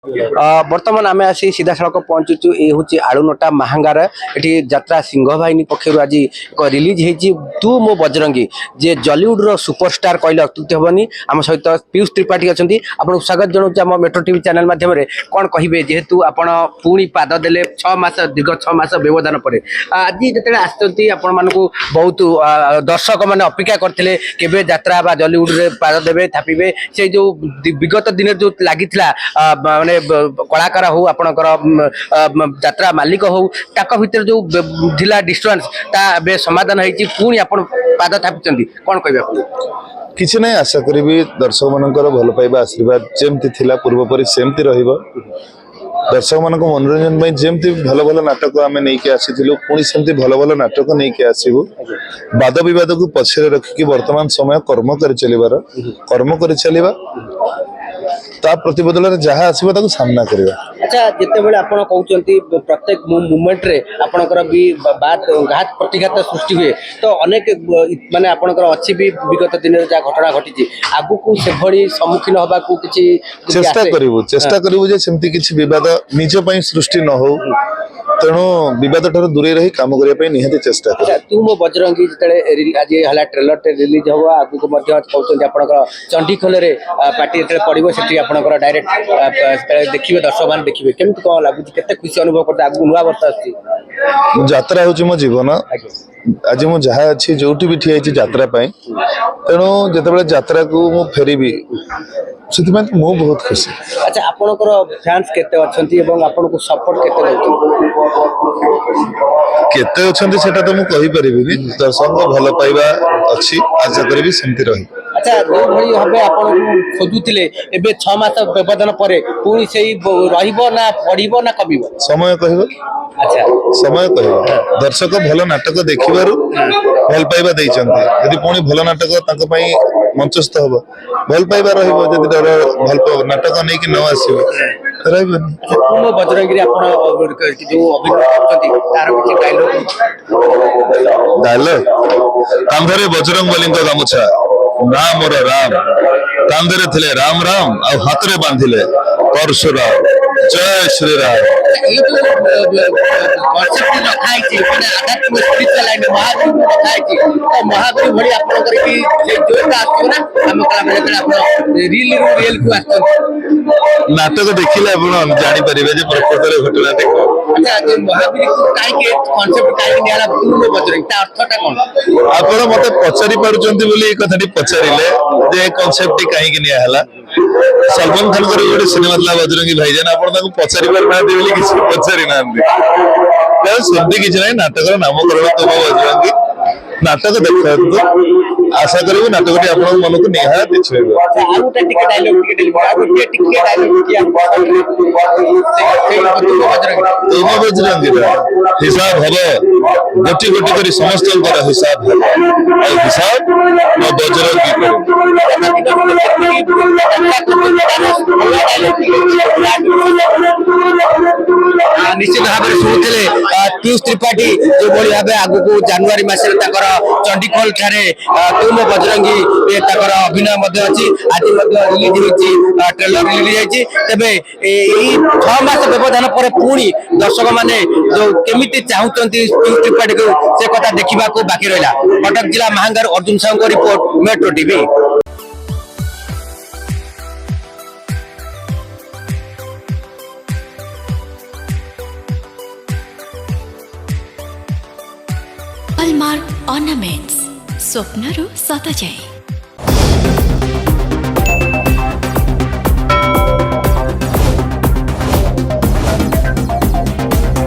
बर्तमान आम आसी सीधा सड़क पहुंचुचु ये हूँ आलुनटा महांगार ये यात्रा सिंह बाहिनी पक्षर आज एक रिलीज होती तू मो बजरंगी जे जलीउड रो सुपरस्टार कहले अत्युक्ति हेनी आम सहित पीयूष त्रिपाठी अच्छा आपको स्वागत जनाऊँ आम मेट्रो टीवी चैनल माध्यम कौन कहे जेहेतु आप पुणी पाद देले 6 मास दीर्घ 6 मास व्यवधान पर आज जिते आसती आपण मानक बहुत दर्शक मैंने अपेक्षा करते केवे यात्रा बा जलीउड रे पाद देवे थापिबे से जो विगत दिन जो लगी माने कलाकार हो आपणकर यात्रा मालिक हो ताक भितर जो थिला डिस्टेंस ता बे समाधान होईची पुणी आपण पाद थापिचंदी कोन कहबे किसी नहीं आशा करी दर्शक मानकर भल पाइबा आशीर्वाद जमती थिला पूर्व परि सेमती रहिबो दर्शक मान मनोरंजन जमती भल भल नाटक आम नहीं आसी पुणी सेमती भल भल नाटक नहीं आसबू वाद विवाद को पछरे रखिकी वर्तमान समय कर्म कर चलवा ता प्रतिबदल जहाँ आसो सामना करवा। अच्छा जिते बड़े आपण कहते प्रत्येक मुमेंट रे आपणकर भी बात घात प्रतिघात सृष्टि हुए तो अनेक माने आपणकर अच्छी भी विगत दिन जहाँ घटना घटी आगु को से भली सम्मुखीन होबा को किछि चेष्टा करिवु जे सेमती किछि विवाद निज पई सृष्टि न हो तेणु विवाद ठार दूरे रही काम करने निहाती चेष्टा कर। तू मो बजरंगी जिते आज हला ट्रेलर रिलीज हो आगु को मध्य कहते आपणकर चंडीखोल रे पार्टी पड़ो से आपणकर डायरेक्ट देखिए दर्शक मान देखिए केमती कौन लगुच केते खुशी अनुभव करते आगु नुआ वर्ष आछि यात्रा होची मो जीवन आज मु जहाँ अच्छी जो भी ठिया यात्रा तेणु जिते यात्रा को मु फेरबी से मु बहुत खुशी। अच्छा आपणकर फैंस केते अछंती एवं आपनको सपोर्ट केते देउती केते अछंती सेटा तो मु कहि परिबिनी दर्शक भल पाइबा अछि आशा करबी सेमती रही। अच्छा जो भली हबे आपण खोजुतिले एबे 6 मास व्यवधान परे पुणी सेही रहिबो ना पढिबो ना कमिबो समय कहबो। अच्छा समय कहबो दर्शक भल नाटक देखिबारु भल पाइबा दैचंती यदि पुणी भल नाटक तांको पई मंचस्थ हबो भल पाइबा रहिबो यदि भल नाटक नै कि न आसीबो रहबनी। तुम बजरंगी रे आपण जो अभिनय करछंती तार किछि डायलॉग कांधरे बजरंग बलिंग गामुछा ना मोर राम कांधरे थिले राम राम आ हाथरे बांधिले परशुराम जय श्री राम। ये जो कॉन्सेप्ट रखाई छी माने आध्यात्मिक स्पिरिचुअल लाइन महावीर रखाई छी तो महावीर भली आपण कर कि जो आछो ना हम कला बेले आपण रियल को आछो नाटक देखिले आपण जानि परिबे जे प्रकृत रे घटना देखो। अच्छा जो महावीर को काई के कॉन्सेप्ट काई नियाला तुम बजरंगी ता अर्थटा कोन आपण मते पचारि पारुचंती बोली ए कथाटी पचारिले जे कॉन्सेप्ट काई के निया हला सलमान खान कर गोटे सिनेमा ला बजरंगी भाईजान आपण ताको पचारि पार ना देबली किसी पचारि ना दे सेमती किछि नै नाटक नामकरण तुम बजरंगी नाटक देखा आशा करू नाटक आपण मन को निहाती छुएबो। आउटा टिके डायलॉग टिके डायलॉग किया तुम बजरंगी हिसाब हबो गोटी गोटी करी समस्त हिसाब हबो हिसाब न बजरंगी निश्चित भाव में शुणुते पीयूष त्रिपाठी जो भाई भाव आगु जनवरी मसरे चंडीखोल ठारे तुम बजरंगी अभिनय अच्छी आज रिलीज होती ट्रेलर रिलीज होती तेरे 6 मास व्यवधान पर पुणी दर्शक मैंने जो केमी चाहते पीयूष त्रिपाठी को से कथा देखा बाकी रहा। कटक जिला महांगार Arjun Sahu report metro TV. Hallmark ornaments स्वप्नरू सत जाए।